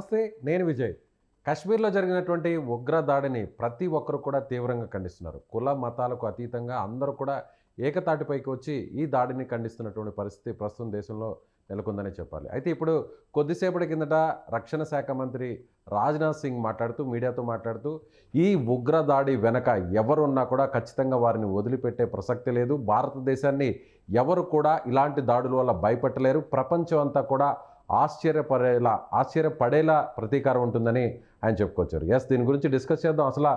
నమస్తే, నేను విజయ్. కాశ్మీర్లో జరిగినటువంటి ఉగ్ర దాడిని ప్రతి ఒక్కరు కూడా తీవ్రంగా ఖండిస్తున్నారు. కుల మతాలకు అతీతంగా అందరూ కూడా ఏకతాటిపైకి వచ్చి ఈ దాడిని ఖండిస్తున్నటువంటి పరిస్థితి ప్రస్తుతం దేశంలో నెలకొందనే చెప్పాలి. అయితే ఇప్పుడు కొద్దిసేపటి కిందట రక్షణ శాఖ మంత్రి రాజ్నాథ్ సింగ్ మీడియాతో మాట్లాడుతూ ఈ ఉగ్ర దాడి వెనక ఎవరున్నా కూడా ఖచ్చితంగా వారిని వదిలిపెట్టే ప్రసక్తి లేదు. భారతదేశాన్ని ఎవరు కూడా ఇలాంటి దాడుల వల్ల భయపెట్టలేరు. ప్రపంచం అంతా కూడా ఆశ్చర్యపడేలా ప్రతీకారం ఉంటుందని ఆయన చెప్పుకొచ్చారు. దీని గురించి డిస్కస్ చేద్దాం. అసలు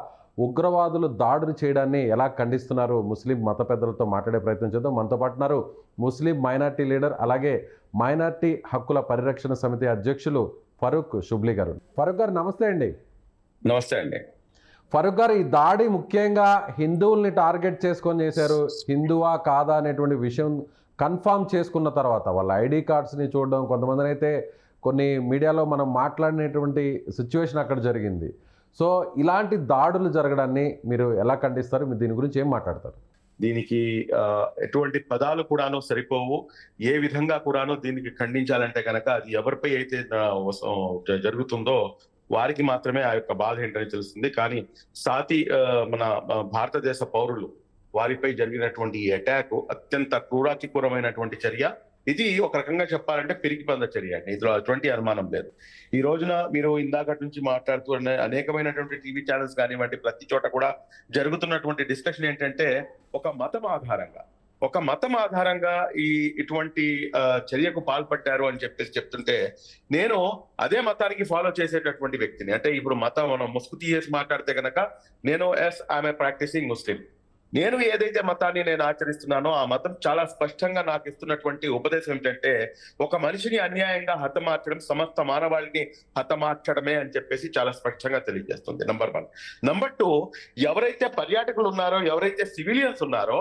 ఉగ్రవాదులు దాడులు చేయడాన్ని ఎలా ఖండిస్తున్నారు ముస్లిం మత పెద్దలతో మాట్లాడే ప్రయత్నం చేద్దాం. మనతో పాటున్నారు ముస్లిం మైనార్టీ లీడర్, అలాగే మైనార్టీ హక్కుల పరిరక్షణ సమితి అధ్యక్షులు ఫరూక్ షుబ్లీ గారు. ఫరూక్ గారు నమస్తే అండి. నమస్తే అండి. ఫరూక్ గారు, ఈ దాడి ముఖ్యంగా హిందువుల్ని టార్గెట్ చేసుకొని చేశారు. హిందువా కాదా అనేటువంటి విషయం కన్ఫామ్ చేసుకున్న తర్వాత వాళ్ళ ఐడి కార్డ్స్ని చూడడం, కొంతమందిని అయితే కొన్ని మీడియాలో మనం మాట్లాడినటువంటి సిచ్యువేషన్ అక్కడ జరిగింది. సో ఇలాంటి దాడులు జరగడాన్ని మీరు ఎలా ఖండిస్తారు? మీరు దీని గురించి ఏం మాట్లాడతారు? దీనికి ఎటువంటి పదాలు కూడాను సరిపోవు. ఏ విధంగా కూడాను దీనికి ఖండించాలంటే కనుక అది ఎవరిపై అయితే జరుగుతుందో వారికి మాత్రమే ఆ యొక్క బాధ ఏంటని తెలుస్తుంది. కానీ సాటి మన భారతదేశ పౌరులు వారిపై జరిగినటువంటి ఈ అటాక్ అత్యంత క్రూరాతిక్రూరమైనటువంటి చర్య. ఇది ఒక రకంగా చెప్పాలంటే పిరికి పంద చర్య అండి. ఇందులో అటువంటి అనుమానం లేదు. ఈ రోజున మీరు ఇందాక నుంచి మాట్లాడుతూ అనేకమైనటువంటి టీవీ ఛానల్స్ కానివ్వండి, ప్రతి చోట కూడా జరుగుతున్నటువంటి డిస్కషన్ ఏంటంటే ఒక మతం ఆధారంగా ఇటువంటి చర్యకు పాల్పడ్డారు అని చెప్తుంటే, నేను అదే మతానికి ఫాలో చేసేటటువంటి వ్యక్తిని. అంటే ఇప్పుడు మనం ముసుగు తీసేసి మాట్లాడితే కనుక నేను ఐఎమ్ ఏ ప్రాక్టీసింగ్ ముస్లిం. నేను ఏదైతే మతాన్ని నేను ఆచరిస్తున్నానో ఆ మతం చాలా స్పష్టంగా నాకు ఇస్తున్నటువంటి ఉపదేశం ఏంటంటే, ఒక మనిషిని అన్యాయంగా హతమార్చడం సమస్త మానవాళిని హతమార్చడమే అని చెప్పేసి చాలా స్పష్టంగా తెలియజేస్తుంది. నంబర్ 1. నంబర్ 2, ఎవరైతే పర్యాటకులు ఉన్నారో, ఎవరైతే సివిలియన్స్ ఉన్నారో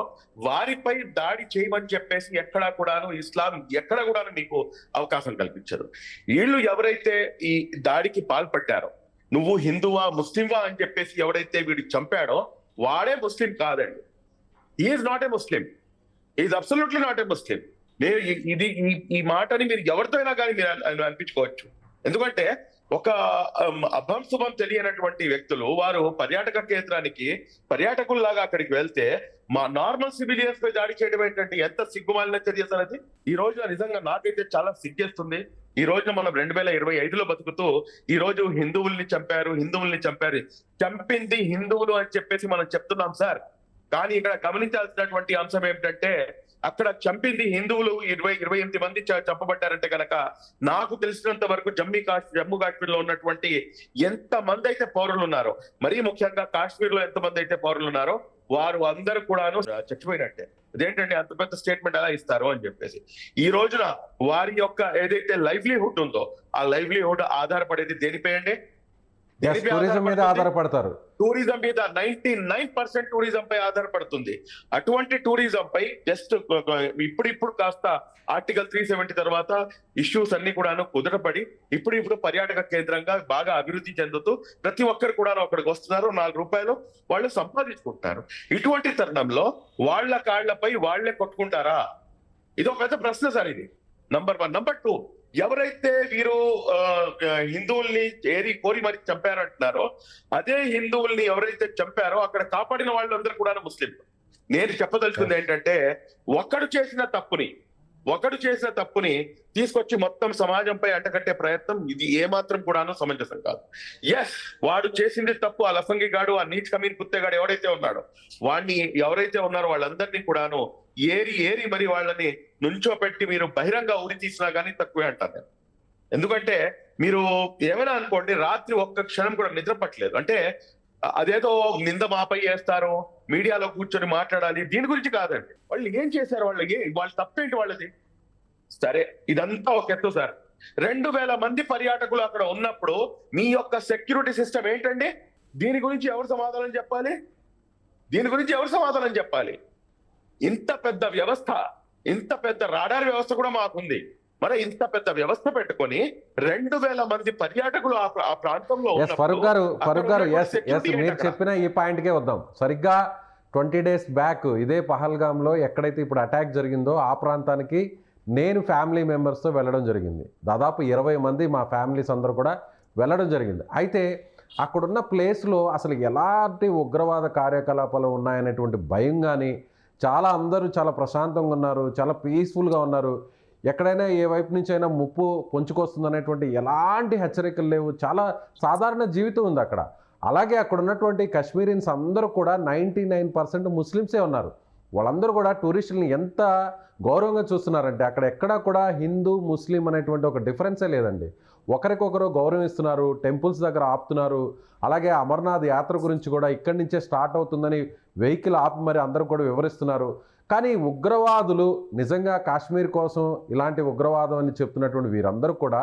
వారిపై దాడి చేయమని చెప్పేసి ఎక్కడా కూడాను ఇస్లాం ఎక్కడ కూడాను మీకు అవకాశం కల్పించదు. వీళ్ళు ఎవరైతే ఈ దాడికి పాల్పడ్డారో, నువ్వు హిందువా ముస్లింవా అని చెప్పేసి ఎవరైతే వీడు చంపాడో వాడే ముస్లిం కాదండి. Is not a Muslim. Is absolutely not a Muslim. ఈ మాటని మీరు ఎవరితో అయినా కానీ మీరు అనిపించుకోవచ్చు. ఎందుకంటే ఒక అభంశుభం తెలియనటువంటి వ్యక్తులు వారు పర్యాటక కేంద్రానికి పర్యాటకుల్లాగా అక్కడికి వెళ్తే మా నార్మల్ సివిలియన్స్ పై దాడి చేయడం ఏంటంటే ఎంత సిగ్గుమాలిన చర్య అనేది. ఈ రోజు నిజంగా నాకైతే చాలా సిగ్గేస్తుంది. ఈ రోజున మనం 2025లో బతుకుతూ ఈ రోజు హిందువుల్ని చంపారు. చంపింది హిందువులు అని చెప్పేసి మనం చెప్తున్నాం సార్. కానీ ఇక్కడ గమనించాల్సినటువంటి అంశం ఏమిటంటే, అక్కడ చంపింది హిందువులు 28 మంది చంపబడ్డారంటే కనుక నాకు తెలిసినంత వరకు జమ్మూ కాశ్మీర్ లో ఉన్నటువంటి ఎంత మంది అయితే పౌరులు ఉన్నారో, మరీ ముఖ్యంగా కాశ్మీర్ లో ఎంత మంది అయితే పౌరులు ఉన్నారో వారు అందరూ కూడాను చచ్చిపోయినట్టే. అదేంటంటే అంత పెద్ద స్టేట్మెంట్ ఎలా ఇస్తారు అని చెప్పేసి. ఈ రోజున వారి యొక్క ఏదైతే లైవ్లీహుడ్ ఉందో ఆ లైవ్లీహుడ్ ఆధారపడేది దేనిపై అండి? టూరిజం మీద ఆధారపడతారు. టూరిజం మీద 99% టూరిజం పై ఆధారపడుతుంది. అటువంటి టూరిజం పై జస్ట్ ఇప్పుడు కాస్త ఆర్టికల్ 370 తర్వాత ఇష్యూస్ అన్ని కూడాను కుదరపడి ఇప్పుడు పర్యాటక కేంద్రంగా బాగా అభివృద్ధి చెందుతూ ప్రతి ఒక్కరు కూడా అక్కడికి వస్తున్నారు. 4 రూపాయలు వాళ్ళు సంపాదించుకుంటున్నారు. ఇటువంటి తరుణంలో వాళ్ళ కాళ్లపై వాళ్లే కొట్టుకుంటారా? ఇది ఒక పెద్ద ప్రశ్న సార్. ఇది నంబర్ 1. నంబర్ 2, ఎవరైతే వీరు హిందువుల్ని కోరి మరి చంపారంటున్నారో అదే హిందువుల్ని ఎవరైతే చంపారో అక్కడ కాపాడిన వాళ్ళందరూ కూడా ముస్లిం. నేను చెప్పదలుచుకుంది ఏంటంటే, ఒకడు చేసిన తప్పుని తీసుకొచ్చి మొత్తం సమాజంపై అంటకట్టే ప్రయత్నం ఇది ఏమాత్రం కూడాను సమంజసం కాదు. వాడు చేసింది తప్పు. ఆ లఫంగిగాడు, ఆ నీచ్ కమీన్ కుత్తేగాడు ఎవరైతే ఉన్నాడో వాడిని ఎవరైతే ఉన్నారో వాళ్ళందరినీ కూడాను ఏరి మరి వాళ్ళని నుంచోపెట్టి మీరు బహిరంగ ఉరి తీసినా కానీ తక్కువే అంటాను నేను. ఎందుకంటే మీరు ఏమైనా అనుకోండి, రాత్రి ఒక్క క్షణం కూడా నిద్ర పట్టలేదు అంటే అదేదో నింద మాపై వేస్తారు, మీడియాలో కూర్చొని మాట్లాడాలి, దీని గురించి కాదండి. వాళ్ళు ఏం చేశారు, వాళ్ళ తప్పేంటి వాళ్ళది? సరే, ఇదంతా ఒక ఎత్తు సార్. 2000 మంది పర్యాటకులు అక్కడ ఉన్నప్పుడు మీ యొక్క సెక్యూరిటీ సిస్టమ్ ఏంటండి? దీని గురించి ఎవరు సమాధానం చెప్పాలి? ఇంత పెద్ద వ్యవస్థ, ఇంత పెద్ద రాడార్ వ్యవస్థ కూడా మాకుంది. మరి ఇంత పెద్ద వ్యవస్థ పెట్టుకొని 2000 మంది పర్యాటకులు ఆ ప్రాంతంలో ఫరూక్ గారు మీరు చెప్పిన ఈ పాయింట్కే వద్దాం. సరిగ్గా 20 days బ్యాక్ ఇదే పహల్గామ్లో ఎక్కడైతే ఇప్పుడు అటాక్ జరిగిందో ఆ ప్రాంతానికి నేను ఫ్యామిలీ మెంబర్స్తో వెళ్ళడం జరిగింది. దాదాపు 20 మంది మా ఫ్యామిలీస్ అందరూ కూడా వెళ్ళడం జరిగింది. అయితే అక్కడున్న ప్లేస్‌లో అసలు ఎలాంటి ఉగ్రవాద కార్యకలాపాలు ఉన్నాయనేటువంటి భయం గాని, అందరూ చాలా ప్రశాంతంగా ఉన్నారు. చాలా పీస్‌ఫుల్‌గా ఉన్నారు. ఎక్కడైనా ఏ వైపు నుంచైనా ముప్పు పొంచుకొస్తుందనేటువంటి ఎలాంటి హెచ్చరికలు లేవు. చాలా సాధారణ జీవితం ఉందక్కడ. అలాగే అక్కడున్నటువంటి కశ్మీరియన్స్ అందరూ కూడా 99% ముస్లిమ్సే ఉన్నారు. వాళ్ళందరూ కూడా టూరిస్టులని ఎంత గౌరవంగా చూస్తున్నారంటే అక్కడ ఎక్కడా కూడా హిందూ, ముస్లిం అనేటువంటి ఒక డిఫరెన్సే లేదండి. ఒకరికొకరు గౌరవిస్తున్నారు. టెంపుల్స్ దగ్గర ఆపుతున్నారు. అలాగే అమర్నాథ్ యాత్ర గురించి కూడా ఇక్కడి నుంచే స్టార్ట్ అవుతుందని వెహికల్ ఆపి మరి అందరూ కూడా వివరిస్తున్నారు. కానీ ఉగ్రవాదులు నిజంగా కాశ్మీర్ కోసం ఇలాంటి ఉగ్రవాదం అని చెప్తున్నటువంటి వీరందరూ కూడా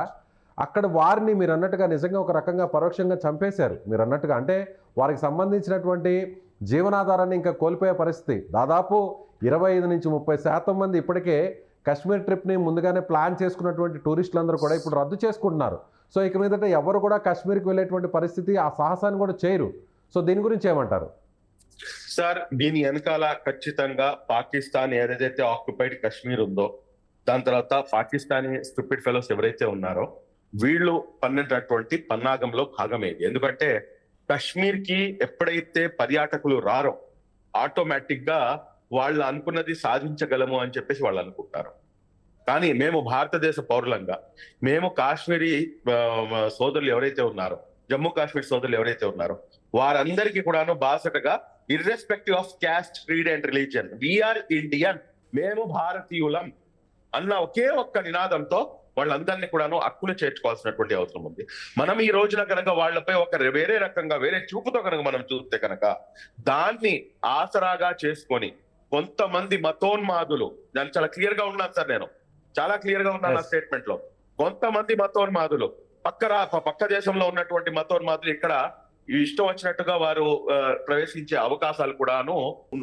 అక్కడ వారిని మీరన్నట్టుగా నిజంగా ఒక రకంగా పరోక్షంగా చంపేశారు. మీరన్నట్టుగా అంటే వారికి సంబంధించినటువంటి జీవనాధారాన్ని ఇంకా కోల్పోయే పరిస్థితి. దాదాపు 25-30% మంది ఇప్పటికే కశ్మీర్ ట్రిప్‌ని ముందుగానే ప్లాన్ చేసుకున్నటువంటి టూరిస్టులందరూ కూడా ఇప్పుడు రద్దు చేసుకుంటున్నారు. సో ఇక మీదట ఎవరు కూడా కశ్మీర్‌కి వెళ్ళేటువంటి పరిస్థితి, ఆ సాహసాన్ని కూడా చేయరు. సో దీని గురించి ఏమంటారు? సార్, దీని వెనకాల ఖచ్చితంగా పాకిస్తాన్ ఏదైతే ఆక్యుపైడ్ కశ్మీర్ ఉందో, దాని తర్వాత పాకిస్తానీ స్టూపిడ్ ఫెలోస్ ఎవరైతే ఉన్నారో వీళ్ళు పన్నినటువంటి పన్నాగంలో భాగమేది. ఎందుకంటే కశ్మీర్ కి ఎప్పుడైతే పర్యాటకులు రారో ఆటోమేటిక్ గా వాళ్ళు అనుకున్నది సాధించగలము అని చెప్పేసి వాళ్ళు అనుకుంటారు. కానీ మేము భారతదేశ పౌరులంగా, మేము కాశ్మీరీ సోదరులు ఎవరైతే ఉన్నారో, జమ్మూ కాశ్మీర్ సోదరులు ఎవరైతే ఉన్నారో వారందరికీ కూడాను బాసటగా irrespective of caste, creed and religion, we are Indian, మేము భారతీయులం అన్న ఒకే ఒక్క నినాదంతో వాళ్ళందరినీ కూడాను హక్కులు చేర్చుకోవాల్సినటువంటి అవసరం ఉంది. మనం ఈ రోజున కనుక వాళ్ళపై ఒక వేరే రకంగా వేరే చూపుతో కనుక మనం చూస్తే కనుక దాన్ని ఆసరాగా చేసుకొని కొంతమంది మతోన్మాదులు, నేను చాలా క్లియర్ గా ఉన్నాను సార్, నేను చాలా క్లియర్ గా ఉన్నాను ఆ స్టేట్మెంట్ లో. కొంతమంది మతోన్మాదులు పక్క దేశంలో ఉన్నటువంటి మతోన్మాదులు ఇక్కడ ఇష్టం వచ్చినట్టుగా వారు ప్రవేశించే అవకాశాలు కూడాను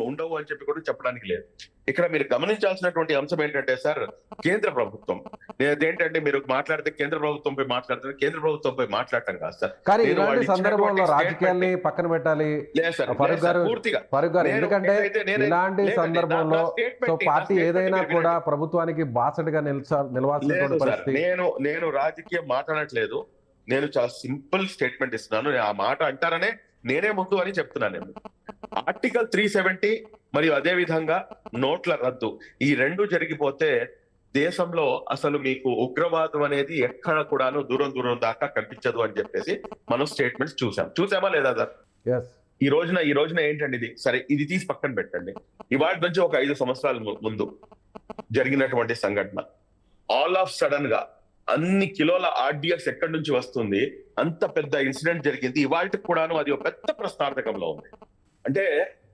ఉండవు అని చెప్పి కూడా చెప్పడానికి లేదు. ఇక్కడ మీరు గమనించాల్సినటువంటి అంశం ఏంటంటే సార్, కేంద్ర ప్రభుత్వం ఏంటంటే మీరు మాట్లాడితే కేంద్ర ప్రభుత్వంపై మాట్లాడుతున్నారు, కేంద్ర ప్రభుత్వంపై మాట్లాడటం కాదు సార్. కానీ ఇలాంటి సందర్భంలో రాజకీయాల్ని పక్కన పెట్టాలి ఫరూక్ గారు, ఎందుకంటే ఇలాంటి సందర్భంలో సో పార్టీ ఏదైనా కూడా ప్రభుత్వానికి బాసటగా నిలవాల్సినటువంటి పరిస్థితి. నేను రాజకీయం మాట్లాడట్లేదు, నేను చాలా సింపుల్ స్టేట్మెంట్ ఇస్తున్నాను. ఆ మాట అంటారనే నేనే ముందు అని చెప్తున్నాను. నేను ఆర్టికల్ 370 మరియు అదే విధంగా నోట్ల రద్దు, ఈ రెండు జరిగిపోతే దేశంలో అసలు మీకు ఉగ్రవాదం అనేది ఎక్కడ కూడాను దూరం దాకా కనిపించదు అని చెప్పేసి మనం స్టేట్మెంట్స్ చూసామా లేదా సార్? ఈ రోజున ఏంటండి ఇది? సరే, ఇది తీసి పక్కన పెట్టండి. ఇవాటి నుంచి ఒక 5 సంవత్సరాల ముందు జరిగినటువంటి సంఘటన, ఆల్ ఆఫ్ సడన్ గా అన్ని కిలోల ఆర్డిఎక్స్ ఎక్కడి నుంచి వస్తుంది, అంత పెద్ద ఇన్సిడెంట్ జరిగింది. ఇవాళకి కూడాను అది ఒక పెద్ద ప్రశ్నార్థకంలో ఉంది. అంటే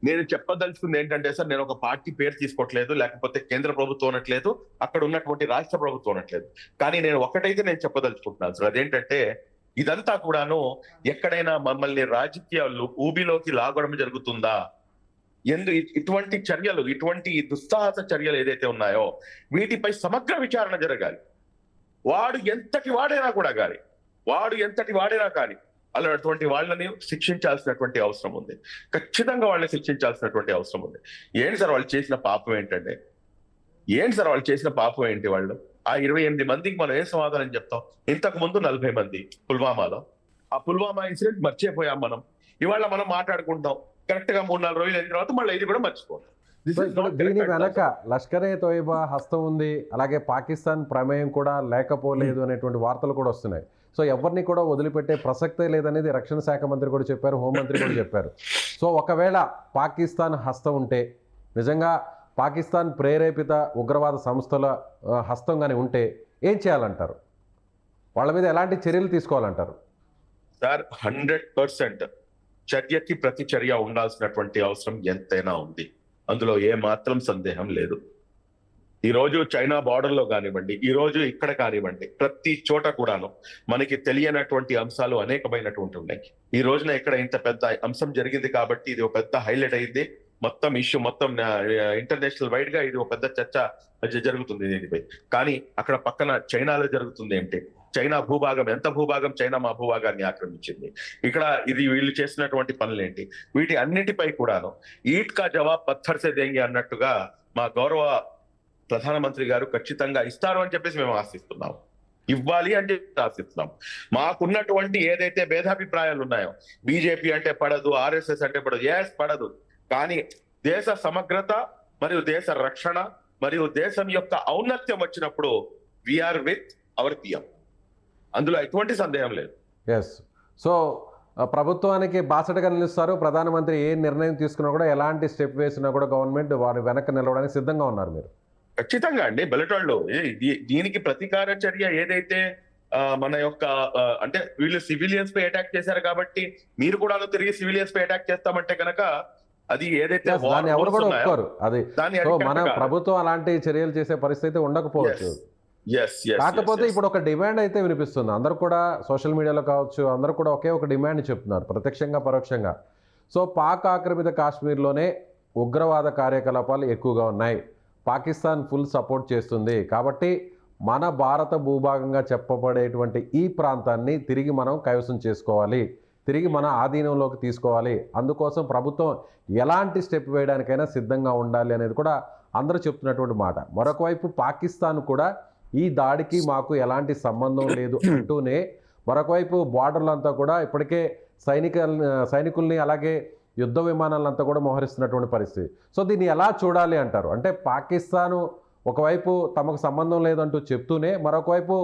నేను చెప్పదలుచుకుంది ఏంటంటే సార్, నేను ఒక పార్టీ పేరు తీసుకోవట్లేదు, లేకపోతే కేంద్ర ప్రభుత్వం అనట్లేదు, అక్కడ ఉన్నటువంటి రాష్ట్ర ప్రభుత్వం అనట్లేదు. కానీ నేను ఒకటైతే నేను చెప్పదలుచుకుంటున్నాను సార్, అదేంటంటే ఇదంతా కూడాను ఎక్కడైనా మమ్మల్ని రాజకీయాలు ఊబిలోకి లాగడం జరుగుతుందా? ఇటువంటి చర్యలు, ఇటువంటి దుస్సాహస చర్యలు ఏదైతే ఉన్నాయో వీటిపై సమగ్ర విచారణ జరగాలి. వాడు ఎంతటి వాడైనా కానీ అలాంటి వాళ్ళని శిక్షించాల్సినటువంటి అవసరం ఉంది. ఖచ్చితంగా వాళ్ళని శిక్షించాల్సినటువంటి అవసరం ఉంది. ఏంటి సార్ వాళ్ళు చేసిన పాపం ఏంటి? వాళ్ళు ఆ 28 మందికి మనం ఏం సమాధానం చెప్తాం? ఇంతకు ముందు 40 మంది పుల్వామాలో, ఆ పుల్వామా ఇన్సిడెంట్ మర్చిపోయాం మనం. ఇవాళ మనం మాట్లాడుకుంటాం, కరెక్ట్ గా 3-4 రోజులు అయిన తర్వాత మళ్ళీ ఇది కూడా మర్చిపోతాం. దీని వెనక లష్కరే తోయిబా హస్తం ఉంది, అలాగే పాకిస్తాన్ ప్రమేయం కూడా లేకపోలేదు అనేటువంటి వార్తలు కూడా వస్తున్నాయి. సో ఎవరిని కూడా వదిలిపెట్టే ప్రసక్తే లేదనేది రక్షణ శాఖ మంత్రి కూడా చెప్పారు, హోంమంత్రి కూడా చెప్పారు. సో ఒకవేళ పాకిస్తాన్ హస్తం ఉంటే, నిజంగా పాకిస్తాన్ ప్రేరేపిత ఉగ్రవాద సంస్థల హస్తం కానీ ఉంటే ఏం చేయాలంటారు? వాళ్ళ మీద ఎలాంటి చర్యలు తీసుకోవాలంటారు? సార్, 100% చర్యకి ప్రతి చర్య ఉండాల్సినటువంటి అవసరం ఎంతైనా ఉంది. అందులో ఏ మాత్రం సందేహం లేదు. ఈ రోజు చైనా బార్డర్ లో కానివ్వండి, ఈ రోజు ఇక్కడ కానివ్వండి, ప్రతి చోట కూడాను మనకి తెలియనటువంటి అంశాలు అనేకమైనటువంటి ఉన్నాయి. ఈ రోజున ఇక్కడ ఇంత పెద్ద అంశం జరిగింది కాబట్టి ఇది ఒక పెద్ద హైలైట్ అయింది. మొత్తం ఇష్యూ మొత్తం ఇంటర్నేషనల్ వైడ్ గా ఇది ఒక పెద్ద చర్చ జరుగుతుంది దీనిపై. కానీ అక్కడ పక్కన చైనాలో జరుగుతుంది ఏంటి? చైనా భూభాగం, ఎంత భూభాగం చైనా మా భూభాగాన్ని ఆక్రమించింది. ఇక్కడ ఇది వీళ్ళు చేసినటువంటి పనులేంటి? వీటి అన్నిటిపై కూడాను ఈట్ కా జవాబ్ పత్తర్ సే దేంగే అన్నట్టుగా మా గౌరవ ప్రధానమంత్రి గారు ఖచ్చితంగా ఇస్తారు అని చెప్పేసి మేము ఆశిస్తున్నాం. ఇవ్వాలి అని చెప్పి ఆశిస్తున్నాం. మాకున్నటువంటి ఏదైతే భేదాభిప్రాయాలు ఉన్నాయో, బీజేపీ అంటే పడదు, ఆర్ఎస్ఎస్ అంటే పడదు, పడదు, కానీ దేశ సమగ్రత మరియు దేశ రక్షణ మరియు దేశం యొక్క ఔన్నత్యం వచ్చినప్పుడు వీఆర్ విత్ అవర్ పిఎం. అందులో ఎటువంటి సందేహం లేదు. ఎస్. సో ప్రభుత్వానికి బాసటగా నిలుస్తారు. ప్రధానమంత్రి ఏ నిర్ణయం తీసుకున్నా కూడా, ఎలాంటి స్టెప్ వేసినా కూడా గవర్నమెంట్ వారి వెనక నిలవడానికి సిద్ధంగా ఉన్నారు మీరు. ఖచ్చితంగా అండి. బెలటాళ్ళు దీనికి ప్రతీకార చర్య ఏదైతే మన యొక్క అంటే వీళ్ళు సివిలియన్స్ పై అటాక్ చేశారు కాబట్టి మీరు కూడా తిరిగి సివిలియన్స్ పై అటాక్ చేస్తామంటే కనుక అది ఏదైతే దాన్ని ఎవరు కూడా ఒప్పుకోరు. అది సో మన దాన్ని ప్రభుత్వం అలాంటి చర్యలు చేసే పరిస్థితి ఉండకపోవచ్చు. కాకపోతే ఇప్పుడు ఒక డిమాండ్ అయితే వినిపిస్తుంది. అందరూ కూడా సోషల్ మీడియాలో కావచ్చు, అందరూ కూడా ఒకే ఒక డిమాండ్ చెప్తున్నారు, ప్రత్యక్షంగా పరోక్షంగా. సో పాక్ ఆక్రమిత కాశ్మీర్లోనే ఉగ్రవాద కార్యకలాపాలు ఎక్కువగా ఉన్నాయి, పాకిస్తాన్ ఫుల్ సపోర్ట్ చేస్తుంది, కాబట్టి మన భారత భూభాగంగా చెప్పబడేటువంటి ఈ ప్రాంతాన్ని తిరిగి మనం కైవసం చేసుకోవాలి, తిరిగి మన ఆధీనంలోకి తీసుకోవాలి, అందుకోసం ప్రభుత్వం ఎలాంటి స్టెప్ వేయడానికైనా సిద్ధంగా ఉండాలి అనేది కూడా అందరూ చెప్తున్నటువంటి మాట. మరొక వైపు పాకిస్తాన్ కూడా ఈ దాడికి మాకు ఎలాంటి సంబంధం లేదు అంటూనే మరొకవైపు బార్డర్లంతా కూడా ఇప్పటికే సైనికుల్ని అలాగే యుద్ధ విమానాలంతా కూడా మోహరిస్తున్నటువంటి పరిస్థితి. సో దీన్ని ఎలా చూడాలి అంటారు? అంటే పాకిస్తాను ఒకవైపు తమకు సంబంధం లేదంటూ చెప్తూనే మరొకవైపు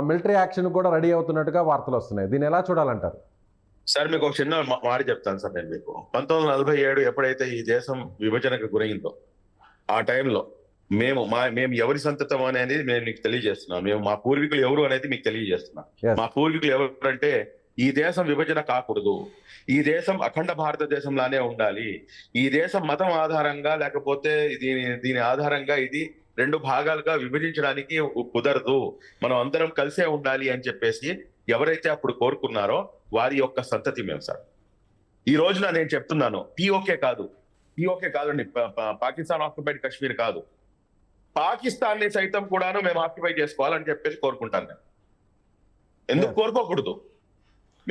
మిలిటరీ యాక్షన్ కూడా రెడీ అవుతున్నట్టుగా వార్తలు వస్తున్నాయి. దీన్ని ఎలా చూడాలంటారు? సార్ మీకు ఒక చిన్న మాట చెప్తాను సార్. నేను మీకు 1947 ఎప్పుడైతే ఈ దేశం విభజనకు గురైందో ఆ టైంలో మేము ఎవరి సంతతం అనేది నేను మీకు తెలియజేస్తున్నాం. మేము మా పూర్వీకులు ఎవరు అనేది మీకు తెలియజేస్తున్నాం. మా పూర్వీకులు ఎవరంటే ఈ దేశం విభజన కాకూడదు, ఈ దేశం అఖండ భారతదేశంలానే ఉండాలి, ఈ దేశం మతం ఆధారంగా లేకపోతే దీని ఆధారంగా ఇది 2 భాగాలుగా విభజించడానికి కుదరదు, మనం అందరం కలిసే ఉండాలి అని చెప్పేసి ఎవరైతే అప్పుడు కోరుకున్నారో వారి యొక్క సంతతి మేము సార్. ఈ రోజున నేను చెప్తున్నాను, పిఓకే కాదండి, పాకిస్తాన్ ఆక్యుపైడ్ కాశ్మీర్ కాదు, పాకిస్తాన్ ని సైతం కూడాను మేము ఆక్యుపై చేసుకోవాలని చెప్పేసి కోరుకుంటాను నేను. ఎందుకు కోరుకోకూడదు?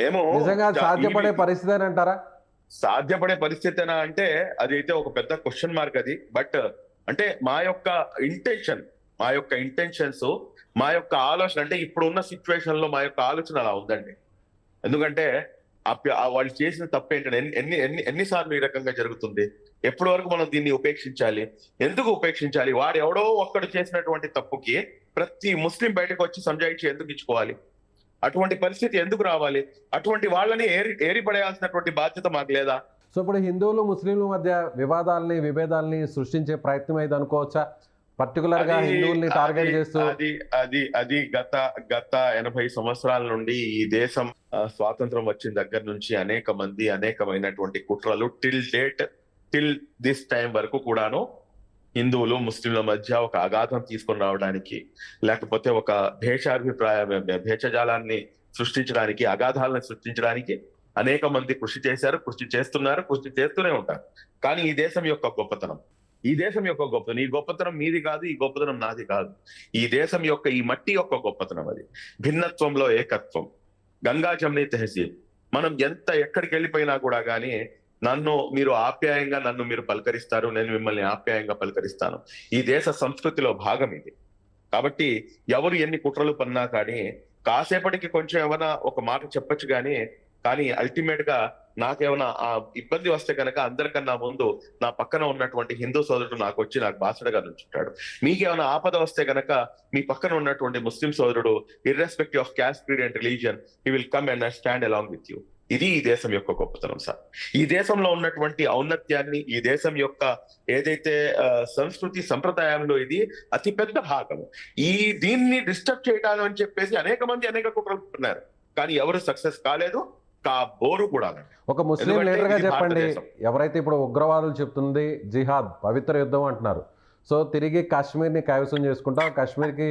మేము నిజంగా సాధ్యపడే పరిస్థితి అని అంటారా? సాధ్యపడే పరిస్థితేనా అంటే అది అయితే ఒక పెద్ద క్వశ్చన్ మార్క్ అది. బట్ అంటే మా యొక్క ఇంటెన్షన్స్ మా యొక్క ఆలోచన అంటే ఇప్పుడు ఉన్న సిచ్యువేషన్ లో మా యొక్క ఆలోచన అలా ఉందండి. ఎందుకంటే వాళ్ళు చేసిన తప్పు ఏంటంటే ఎన్నిసార్లు ఈ రకంగా జరుగుతుంది, ఎప్పటి వరకు మనం దీన్ని ఉపేక్షించాలి, ఎందుకు ఉపేక్షించాలి? వాడు ఎవడో ఒక్కడు చేసినటువంటి తప్పుకి ప్రతి ముస్లిం బయటకు వచ్చి సంజాయిషి ఎందుకు ఇచ్చుకోవాలి? అటువంటి పరిస్థితి ఎందుకు రావాలి? అటువంటి వాళ్ళని ఏరిపడేయాల్సినటువంటి బాధ్యత మాకు లేదా? సో ఇప్పుడు హిందువులు ముస్లింల మధ్య విభేదాలని సృష్టించే ప్రయత్నం అయితే అనుకోవచ్చా? పర్టికులర్ గా హిందువుల్ని టార్గెట్ చేస్తూ అది గత 80 సంవత్సరాల నుండి ఈ దేశం స్వాతంత్రం వచ్చిన దగ్గర నుంచి అనేకమైనటువంటి కుట్రలు టిల్ దిస్ టైం వరకు కూడాను హిందువులు ముస్లింల మధ్య ఒక అగాధం తీసుకొని రావడానికి, లేకపోతే ఒక భేషజాలాన్ని సృష్టించడానికి, అగాధాలను సృష్టించడానికి అనేక మంది కృషి చేశారు, కృషి చేస్తున్నారు, కృషి చేస్తూనే ఉంటారు. కానీ ఈ దేశం యొక్క గొప్పతనం, ఈ గొప్పతనం మీది కాదు, ఈ గొప్పతనం నాది కాదు, ఈ దేశం యొక్క ఈ మట్టి యొక్క గొప్పతనం అది. భిన్నత్వంలో ఏకత్వం, గంగా జమ్ని తెహసీల్. మనం ఎక్కడికి వెళ్ళిపోయినా కూడా కానీ నన్ను మీరు పలకరిస్తారు, నేను మిమ్మల్ని ఆప్యాయంగా పలకరిస్తాను. ఈ దేశ సంస్కృతిలో భాగం ఇది. కాబట్టి ఎవరు ఎన్ని కుట్రలు పన్నా కానీ కాసేపటికి కొంచెం ఏమైనా ఒక మాట చెప్పొచ్చు కానీ అల్టిమేట్ గా నాకేమైనా ఆ ఇబ్బంది వస్తే కనుక అందరికన్నా ముందు నా పక్కన ఉన్నటువంటి హిందూ సోదరుడు నాకు బాసడగా నుంచుంటాడు. మీకేమైనా ఆపద వస్తే కనుక మీ పక్కన ఉన్నటువంటి ముస్లిం సోదరుడు irrespective of caste, creed and religion, he will come and stand along with you. ఇది ఈ దేశం యొక్క గొప్పతనం సార్. ఈ దేశంలో ఉన్నటువంటి ఔన్నత్యాన్ని, ఈ దేశం యొక్క ఏదైతే సంస్కృతి సంప్రదాయంలో ఇది అతిపెద్ద భాగం. దీన్ని డిస్టర్బ్ చేయటాలు అని చెప్పేసి అనేక కుట్రలు ఉన్నారు, కానీ ఎవరు సక్సెస్ కాలేదు, కాబోరు కూడా. ఒక ముస్లిం లీడర్ గా చెప్పండి, ఎవరైతే ఇప్పుడు ఉగ్రవాదులు చెప్తుంది జిహాద్, పవిత్ర యుద్ధం అంటున్నారు, సో తిరిగి కాశ్మీర్ని కైవసం చేసుకుంటాం, కాశ్మీర్కి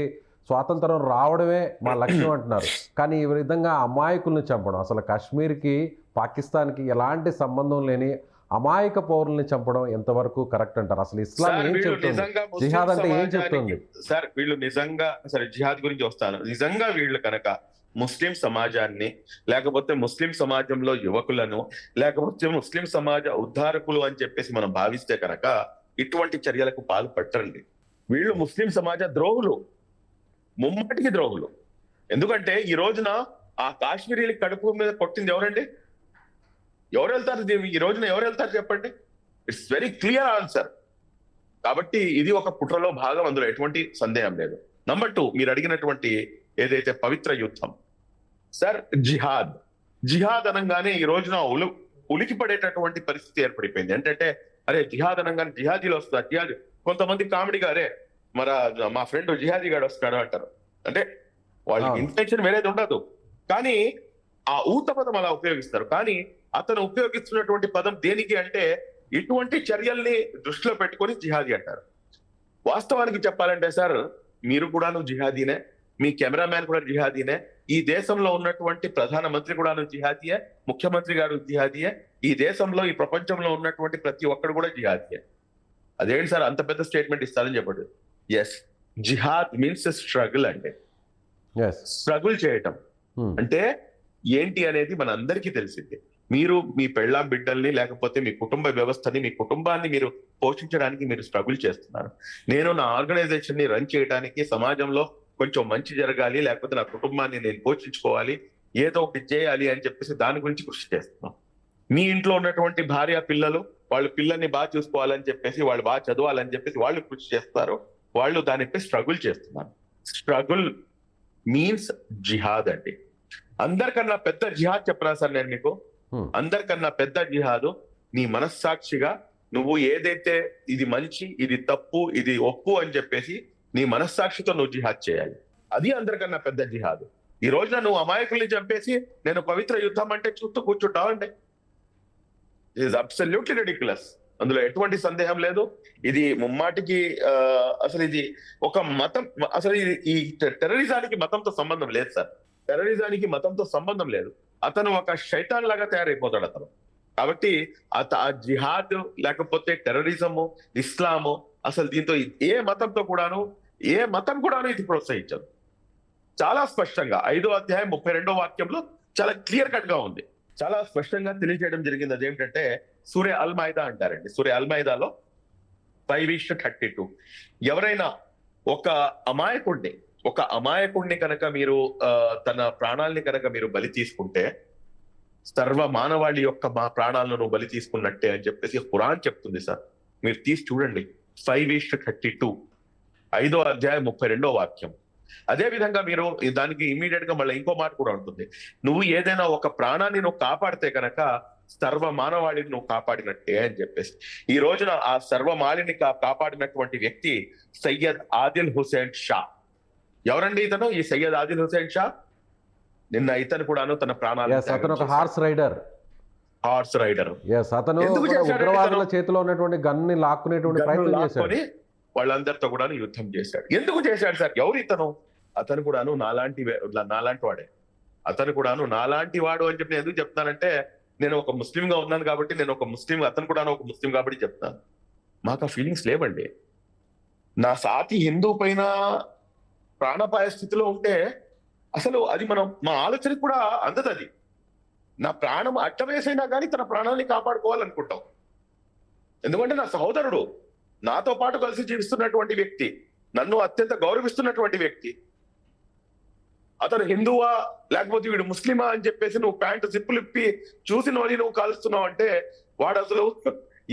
స్వాతంత్రం రావడమే మా లక్ష్యం అంటున్నారు. కానీ ఈ విధంగా అమాయకుల్ని చంపడం, అసలు కాశ్మీర్కి పాకిస్తాన్కి ఎలాంటి సంబంధం లేని అమాయక పౌరుల్ని చంపడం ఎంతవరకు కరెక్ట్ అంటారు? అసలు ఇస్లాం ఏం చెప్తుంది, జిహాద్ అంటే ఏం చెప్తుంది? సార్ వీళ్ళు నిజంగా, సరే జిహాద్ గురించి వస్తాను, నిజంగా వీళ్ళు కనుక ముస్లిం సమాజాన్ని, లేకపోతే ముస్లిం సమాజంలో యువకులను, లేకపోతే ముస్లిం సమాజ ఉద్ధారకులు అని చెప్పేసి మనం భావిస్తే కనుక ఇటువంటి చర్యలకు పాల్పట్టండి. వీళ్ళు ముస్లిం సమాజ ద్రోహులు, ముమ్మటికి ద్రోహులు. ఎందుకంటే ఈ రోజున ఆ కాశ్మీరీల కడుపు మీద కొట్టింది ఎవరండి? ఎవరు వెళ్తారు? ఈ రోజున ఎవరు వెళ్తారు చెప్పండి? It's very clear answer. కాబట్టి ఇది ఒక కుట్రలో భాగం, అందులో ఎటువంటి సందేహం లేదు. నంబర్ 2, మీరు అడిగినటువంటి ఏదైతే పవిత్ర యుద్ధం సార్, జిహాద్ అనగానే ఈ రోజున ఉలికి పడేటటువంటి పరిస్థితి ఏర్పడిపోయింది. ఏంటంటే అరే జిహాద్ అనగానే జిహాదీలు వస్తారు, జిహాదీ. కొంతమంది కామెడీగా అరే మా ఫ్రెండ్ జిహాదీ గాడు వస్తాడు అంటారు. అంటే వాళ్ళకి ఇంటెన్షన్ వేరేది ఉండదు, కానీ ఆ ఊత పదం అలా ఉపయోగిస్తారు. కానీ అతను ఉపయోగిస్తున్నటువంటి పదం దేనికి అంటే ఇటువంటి చర్యల్ని దృష్టిలో పెట్టుకొని జిహాదీ అంటారు. వాస్తవానికి చెప్పాలంటే సార్, మీరు కూడాను జిహాదీనే, మీ కెమెరామ్యాన్ కూడా జిహాదీనే, ఈ దేశంలో ఉన్నటువంటి ప్రధానమంత్రి కూడాను జిహాదీయే, ముఖ్యమంత్రి గారు జిహాదీయే, ఈ దేశంలో ఈ ప్రపంచంలో ఉన్నటువంటి ప్రతి ఒక్కడు కూడా జిహాదీయే. అదేంటి సార్ అంత పెద్ద స్టేట్మెంట్ ఇస్తారని చెప్పండి. ఎస్, జిహాద్ మీన్స్ స్ట్రగుల్ అండి. స్ట్రగుల్ చేయటం అంటే ఏంటి అనేది మన అందరికీ తెలిసింది. మీరు మీ పెళ్ళాం బిడ్డల్ని, లేకపోతే మీ కుటుంబ వ్యవస్థని, మీ కుటుంబాన్ని మీరు పోషించడానికి మీరు స్ట్రగుల్ చేస్తున్నారు. నేను నా ఆర్గనైజేషన్ ని రన్ చేయడానికి, సమాజంలో కొంచెం మంచి జరగాలి, లేకపోతే నా కుటుంబాన్ని నేను పోషించుకోవాలి, ఏదో ఒకటి చేయాలి అని చెప్పేసి దాని గురించి కృషి చేస్తున్నాం. మీ ఇంట్లో ఉన్నటువంటి భార్య పిల్లలు, వాళ్ళ పిల్లల్ని బాగా చూసుకోవాలని చెప్పేసి, వాళ్ళు బాగా చదవాలని చెప్పేసి వాళ్ళు కృషి చేస్తారు, వాళ్ళు దానిపై స్ట్రగుల్ చేస్తున్నారు. స్ట్రగుల్ మీన్స్ జిహాద్ అండి. అందరికన్నా పెద్ద జిహాద్ చెప్పరా సార్ నేను మీకు? అందరికన్నా పెద్ద జిహాదు నీ మనస్సాక్షిగా నువ్వు ఏదైతే ఇది మంచి, ఇది తప్పు, ఇది ఒప్పు అని చెప్పేసి నీ మనస్సాక్షితో నువ్వు జిహాద్ చేయాలి. అది అందరికన్నా పెద్ద జిహాదు. ఈ రోజున నువ్వు అమాయకుల్ని చంపేసి నేను పవిత్ర యుద్ధం అంటే చూస్తూ కూర్చుంటావంటే ఇట్ ఈస్ అబ్సల్యూట్లీ రెడిక్యులస్. అందులో ఎటువంటి సందేహం లేదు. ఇది ముమ్మాటికి అసలు ఇది ఒక మతం, అసలు ఈ టెర్రరిజానికి మతంతో సంబంధం లేదు సార్. టెర్రరిజానికి మతంతో సంబంధం లేదు. అతను ఒక శైతాన్ లాగా తయారైపోతాడు అతను. కాబట్టి ఆ జిహాద్ లేకపోతే టెర్రరిజము, ఇస్లాము, అసలు దీంతో ఏ మతం కూడాను ఇది ప్రోత్సహించదు. చాలా స్పష్టంగా 5వ అధ్యాయం 32వ వాక్యంలో చాలా క్లియర్ కట్ గా ఉంది. చాలా స్పష్టంగా తెలియజేయడం జరిగింది. అదేంటంటే సూరే అల్ మైదా అంటారండి. సూరే అల్ మైదాలో 5:32 ఎవరైనా ఒక అమాయకుడిని కనుక మీరు తన ప్రాణాలని కనుక మీరు బలి తీసుకుంటే సర్వ మానవాళి యొక్క మా ప్రాణాలను నువ్వు బలి తీసుకున్నట్టే అని చెప్పేసి ఖురాన్ చెప్తుంది సార్. మీరు తీసి చూడండి 5:32 5వ అధ్యాయం 32వ వాక్యం. అదే విధంగా మీరు దానికి ఇమీడియట్ గా మళ్ళీ ఇంకో మాట కూడా ఉంటుంది. నువ్వు ఏదైనా ఒక ప్రాణాన్ని నువ్వు కాపాడితే కనుక సర్వ మానవాళిని నువ్వు కాపాడినట్టే అని చెప్పేసి. ఈ రోజున ఆ సర్వమాలిని కాపాడినటువంటి వ్యక్తి సయ్యద్ ఆదిల్ హుసేన్ షా. ఎవరండి ఇతను? ఈ సయ్యద్ ఆదిల్ హుసేన్ షా నిన్న ఇతను కూడాను తన ప్రాణాలు, అతను ఒక హార్స్ రైడర్. అతను ఉగ్రవాదుల చేతిలో ఉన్నటువంటి గన్ని లాక్కునేటువంటి ప్రయత్నం చేశాడు. వాళ్ళందరితో కూడా యుద్ధం చేశాడు. ఎందుకు చేశాడు సార్? ఎవరు ఇతను? అతను కూడాను నాలాంటి వాడే. అతను కూడాను నాలాంటి వాడు అని చెప్పి నేను ఎందుకు చెప్తానంటే, నేను ఒక ముస్లిం గా ఉన్నాను కాబట్టి, నేను ఒక ముస్లిం, అతను కూడా ఒక ముస్లిం కాబట్టి చెప్తాను. మాకు ఆ ఫీలింగ్స్ లేవండి. నా సాటి హిందూ పైన ప్రాణాపాయ స్థితిలో ఉంటే అసలు అది మా ఆలోచనకి కూడా అందదు. అది నా ప్రాణం అట్టవేసైనా కానీ తన ప్రాణాన్ని కాపాడుకోవాలనుకుంటాం. ఎందుకంటే నా సహోదరుడు, నాతో పాటు కలిసి జీవిస్తున్నటువంటి వ్యక్తి, నన్ను అత్యంత గౌరవిస్తున్నటువంటి వ్యక్తి. అతను హిందువా లేకపోతే వీడు ముస్లిమా అని చెప్పేసి నువ్వు ప్యాంటు జిప్పులు ఇప్పి చూసిన వాడిని నువ్వు కాలుస్తున్నావు అంటే వాడు అసలు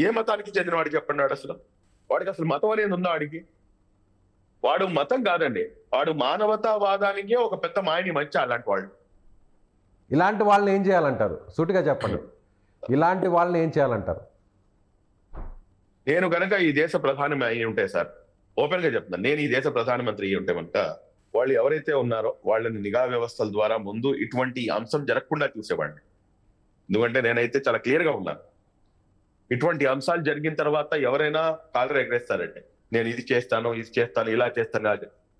ఏ మతానికి చెందినవాడు చెప్పండి? వాడికి అసలు మతం అనేది ఉందా? వాడు మతం కాదండి, వాడు మానవతావాదానికే ఒక పెద్ద మాయని మంచి. అలాంటి వాళ్ళు, ఇలాంటి వాళ్ళని ఏం చేయాలంటారు? సూటిగా చెప్పండి, ఇలాంటి వాళ్ళని ఏం చేయాలంటారు? నేను కనుక ఈ దేశ ప్రధాని అయి ఉంటే సార్, ఓపెన్ గా చెప్తున్నాను, నేను ఈ దేశ ప్రధానమంత్రి అయి ఉంటే కనుక వాళ్ళు ఎవరైతే ఉన్నారో వాళ్ళని నిఘా వ్యవస్థల ద్వారా ముందు ఇటువంటి అంశం జరగకుండా చూసేవాడిని. ఎందుకంటే నేనైతే చాలా క్లియర్ గా ఉన్నాను. ఇటువంటి అంశాలు జరిగిన తర్వాత ఎవరైనా కాలర్ ఎగరేస్తారంటే నేను ఇది చేస్తాను, ఇలా చేస్తాను,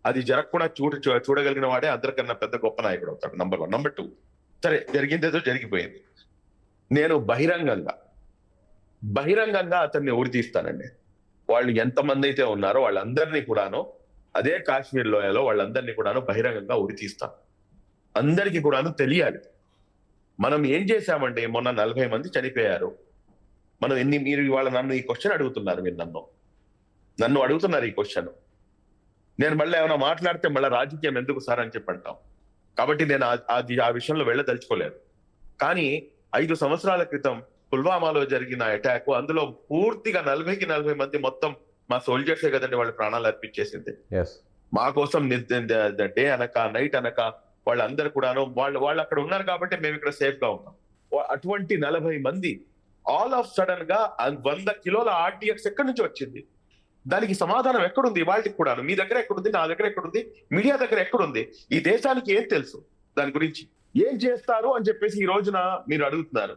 అది జరగకుండా చూడగలిగిన వాడే అందరికన్నా పెద్ద గొప్ప నాయకుడు అవుతాడు. నంబర్ 1. నంబర్ 2, సరే జరిగిందేదో జరిగిపోయింది, నేను బహిరంగంగా అతన్ని ఉరి తీస్తానండి. వాళ్ళు ఎంతమంది అయితే ఉన్నారో వాళ్ళందరినీ కూడాను, అదే కాశ్మీర్ లోయలో వాళ్ళందరినీ కూడాను బహిరంగంగా ఉరి తీస్తాను. అందరికీ కూడాను తెలియాలి మనం ఏం చేశామండి. మొన్న 40 మంది చనిపోయారు. మనం మీరు ఇవాళ నన్ను ఈ క్వశ్చన్ అడుగుతున్నారు, మీరు నన్ను అడుగుతున్నారు ఈ క్వశ్చన్. నేను మళ్ళీ ఏమైనా మాట్లాడితే మళ్ళీ రాజకీయం ఎందుకు సార్ అని చెప్పి అంటాం. కాబట్టి నేను ఆ విషయంలో వెళ్ళదలుచుకోలేదు. కానీ 5 సంవత్సరాల క్రితం పుల్వామాలో జరిగిన అటాక్, అందులో పూర్తిగా 40 మంది మొత్తం మా సోల్జర్సే కదండి వాళ్ళు ప్రాణాలు అర్పించేసింది. ఎస్ మా కోసం డే అనక నైట్ అనక వాళ్ళందరూ కూడాను వాళ్ళు అక్కడ ఉన్నారు కాబట్టి మేము ఇక్కడ సేఫ్ గా ఉన్నాం. అటువంటి 40 మంది ఆల్ ఆఫ్ సడన్ గా 100 కిలోల RDX ఎక్కడి నుంచి వచ్చింది? దానికి సమాధానం ఎక్కడుంది? వాళ్ళకి కూడాను మీ దగ్గర ఎక్కడుంది, నా దగ్గర ఎక్కడుంది, మీడియా దగ్గర ఎక్కడుంది? ఈ దేశానికి ఏం తెలుసు దాని గురించి? ఏం చేస్తారు అని చెప్పేసి ఈ రోజున మీరు అడుగుతున్నారు.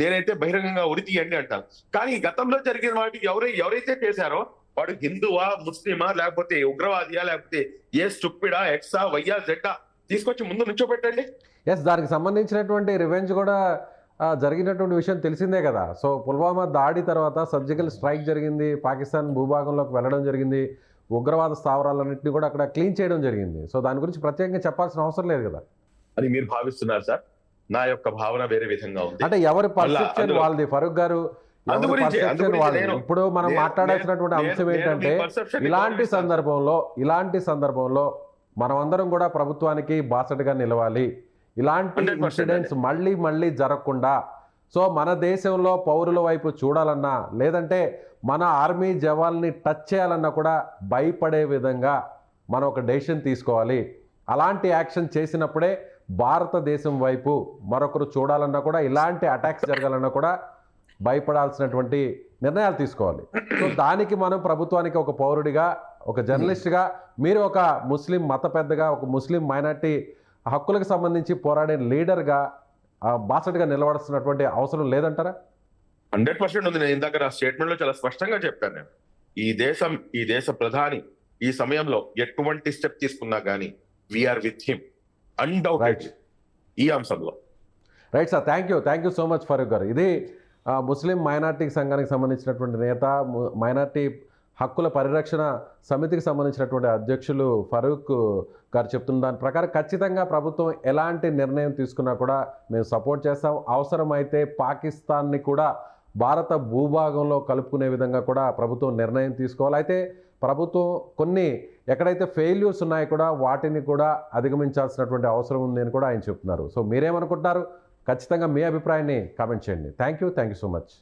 నేనైతే బహిరంగంగా ఉరి తీయండి అంటాను. కానీ గతంలో జరిగిన వాటికి ఎవరైతే చేశారో వాడు హిందువా, ముస్లిమా, లేకపోతే ఉగ్రవాదియా, లేకపోతే ఏ స్టూపిడా, ఎక్సా, వైయా, జెడ్డా తీసుకొచ్చి ముందు నుంచోబెట్టండి. ఎస్ దానికి సంబంధించినటువంటి రివెంజ్ కూడా జరిగినటువంటి విషయం తెలిసిందే కదా. సో పుల్వామా దాడి తర్వాత సర్జికల్ స్ట్రైక్ జరిగింది, పాకిస్తాన్ భూభాగంలోకి వెళ్ళడం జరిగింది, ఉగ్రవాద స్థావరాలన్నింటినీ కూడా అక్కడ క్లీన్ చేయడం జరిగింది. సో దాని గురించి ప్రత్యేకంగా చెప్పాల్సిన అవసరం లేదు కదా అని మీరు భావిస్తున్నారు సార్. నా యొక్క భావన వేరే విధంగా ఉంది. అంటే ఎవరి పర్సెప్షన్ వాళ్ళది ఫరూక్ గారు. ఇప్పుడు మనం మాట్లాడాల్సినటువంటి అంశం ఏంటంటే ఇలాంటి సందర్భంలో మనమందరం కూడా ప్రభుత్వానికి బాసటగా నిలవాలి. ఇలాంటి ఇన్సిడెంట్స్ మళ్ళీ జరగకుండా, సో మన దేశంలో పౌరుల వైపు చూడాలన్నా, లేదంటే మన ఆర్మీ జవాన్ని టచ్ చేయాలన్నా కూడా భయపడే విధంగా మనం ఒక డెసిషన్ తీసుకోవాలి. అలాంటి యాక్షన్ చేసినప్పుడే భారతదేశం వైపు మరొకరు చూడాలన్నా కూడా, ఇలాంటి అటాక్స్ జరగాలన్నా కూడా భయపడాల్సినటువంటి నిర్ణయాలు తీసుకోవాలి. సో దానికి మనం ప్రభుత్వానికి ఒక పౌరుడిగా, ఒక జర్నలిస్ట్గా, మీరు ఒక ముస్లిం మత పెద్దగా, ఒక ముస్లిం మైనార్టీ హక్కులకు సంబంధించి పోరాడే లీడర్గా బాసటగా నిలబడాల్సినటువంటి అవసరం లేదంటారా? 100% ఉంది. నేను ఇందాక నా స్టేట్మెంట్ లో చాలా స్పష్టంగా చెప్పాను. నేను ఈ దేశ ప్రధాని ఈ సమయంలో ఎటువంటి స్టెప్ తీసుకున్నా కానీ వీఆర్ విత్ హిమ్ అన్డౌటెడ్ ఈ అంశంలో. Right sir, thank you so much Farooq గారు. ఇది ముస్లిం మైనార్టీ సంఘానికి సంబంధించినటువంటి నేత, మైనార్టీ హక్కుల పరిరక్షణ సమితికి సంబంధించినటువంటి అధ్యక్షులు ఫరూక్ గారు చెప్తున్న దాని ప్రకారం ఖచ్చితంగా ప్రభుత్వం ఎలాంటి నిర్ణయం తీసుకున్నా కూడా మేము సపోర్ట్ చేస్తాం. అవసరమైతే పాకిస్తాన్ని కూడా భారత భూభాగంలో కలుపుకునే విధంగా కూడా ప్రభుత్వం నిర్ణయం తీసుకోవాలి. అయితే ప్రభుత్వం కొన్ని ఎక్కడైతే ఫెయిల్యూర్స్ ఉన్నాయో కూడా వాటిని కూడా అధిగమించాల్సినటువంటి అవసరం ఉంది అని కూడా ఆయన చెప్తున్నారు. సో మీరేమనుకుంటున్నారు? ఖచ్చితంగా మీ అభిప్రాయాన్ని కామెంట్ చేయండి. Thank you so much.